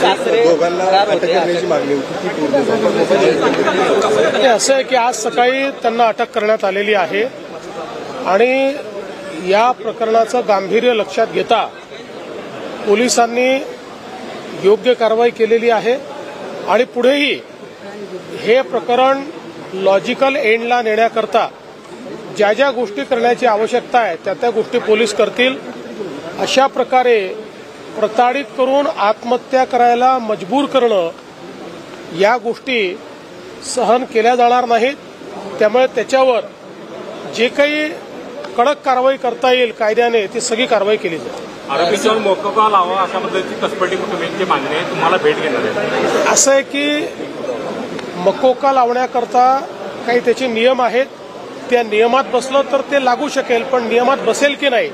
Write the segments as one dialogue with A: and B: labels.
A: दोघांना अटक करण्याची मागणी होती ती पूर्ण झाली।
B: असं आहे की आज सकाळी त्यांना अटक करण्यात आलेली आहे आणि या प्रकरणाचं गांभीर्य लक्षात घेता पोलिसांनी योग्य कारवाई केलेली आहे आणि पुढेही हे प्रकरण लॉजिकल एंडला नेण्याकरता ज्या ज्या गोष्टी करण्याची आवश्यकता आहे त्या त्या गोष्टी पोलीस करतील। अशा प्रकारे प्रताडित करून आत्महत्या करायला मजबूर करणं या गोष्टी सहन केल्या जाणार नाहीत। त्यामुळे त्याच्यावर जे काही कडक कारवाई करता येईल कायद्याने ती सगळी कारवाई केली जाईल।
C: आरोपींच्यावर मोकोका लावा अशा पद्धतीची कसपटी कुटुंबियांची मागणी आहे, तुम्हाला भेट घेणार आहे।
B: असं आहे की मकोका लावण्याकरता काही त्याचे नियम आहेत, त्या नियमात बसलं तर ते लागू शकेल, पण नियमात बसेल की नाही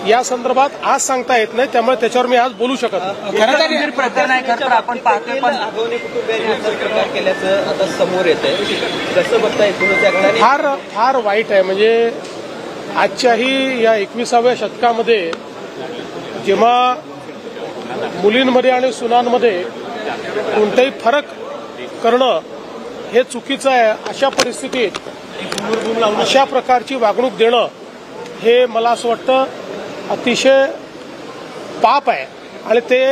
B: या संदर्भात आज सांगता येत नाही, त्यामुळे त्याच्यावर मी आज बोलू शकत नाही।
D: खरं प्रकरण आहे, खरं तर आपण पाहतोय पण आगवणे कुटुंबियांनी असा प्रकार केल्याचं आता समोर येत आहे, कसं बघता येतं?
B: फार वाईट आहे। म्हणजे आजच्याही या 21व्या शतकामध्ये जेव्हा मुलींमध्ये आणि सुनांमध्ये कोणताही फरक करणं हे चुकीचं आहे, अशा परिस्थितीत अशा प्रकारची वागणूक देणं हे मला असं वाटतं अतिशय पाप आहे आणि ते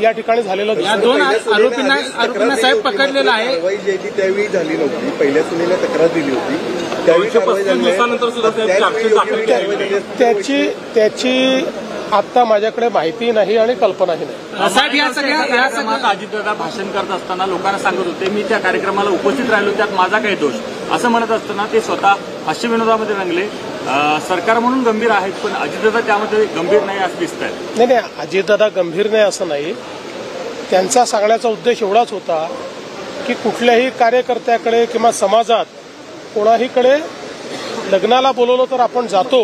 B: या ठिकाणी झालेलं दिसतं।
E: दोन आरोपींना साहेब पकडलेलं आहे।
A: कारवाई जी आहे त्यावेळी झाली नव्हती, पहिल्या सुनेला तक्रार दिली होती
B: त्याची आता माझ्याकडे माहिती नाही आणि कल्पनाही नाही।
E: साहेब या सगळ्या
C: अजितदादा भाषण करत असताना लोकांना सांगत होते मी त्या कार्यक्रमाला उपस्थित राहिलो, त्यात माझा काही दोष असं म्हणत असताना ते स्वतः हास्यविनोदामध्ये रंगले। सरकार म्हणून गंभीर आहेत पण अजितदादा त्यामध्ये गंभीर नाही असं दिसत आहे।
B: नाही, अजितदादा गंभीर नाही असं नाही, त्यांचा सांगण्याचा उद्देश एवढाच होता की कुठल्याही कार्यकर्त्याकडे किंवा समाजात कोणाहीकडे लग्नाला बोलवलं तर आपण जातो,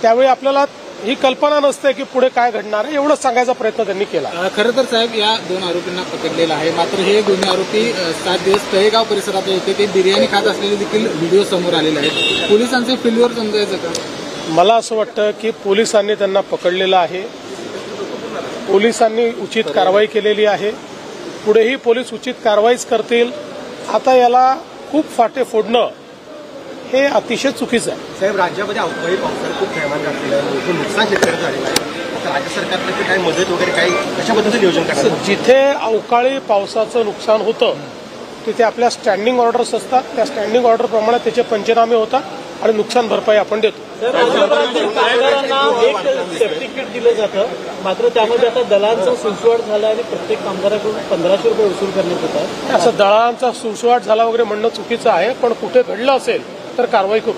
B: त्यावेळी आपल्याला ही कल्पना नसते की पुढे काय घडणार आहे, एवढंच सांगायचा प्रयत्न त्यांनी केला।
E: खरं तर साहेब या दोन आरोपींना पकडलेलं आहे, मात्र हे दोन्ही आरोपी 7 दिवस तळेगाव परिसरात होते, ते बिर्याणी खात असलेले देखील व्हिडिओ समोर आलेले आहेत। पोलिसांचे फेल्युअर समजायचं का?
B: मला असं वाटतं की पोलिसांनी त्यांना पकडलेलं आहे, पोलिसांनी उचित कारवाई केलेली आहे, पुढेही पोलीस उचित कारवाईच करतील। आता याला खूप फाटे फोडणं हे अतिशय चुकीचं आहे।
A: साहेब, राज्यामध्ये अवकाळी पावसाने खूप थैमान घातलेलं आहे, मोठं नुकसान शेतकऱ्यांचं झालेलं आहे, तर राज्य सरकारने काही मदत वगैरे काही कशा पद्धतीचं नियोजन करणार?
B: जिथे अवकाळी पावसाचं नुकसान होतं तिथे आपल्या स्टँडिंग ऑर्डर्स असतात, त्या स्टँडिंग ऑर्डर प्रमाणे त्याचे पंचनामे होतात आणि नुकसान भरपाई आपण देतो।
F: कामगारांना एक सेफ्टी किट दिलं जातं, मात्र त्यामध्ये आता दलांचा सुसवाट झाला आणि प्रत्येक कामगाराकडून 1500 रुपये वसूल करण्यात येतात।
B: असं दलालांचा सुसवाट झाला वगैरे म्हणणं चुकीचं आहे, पण कुठे घडलं असेल तर कारवाई करू।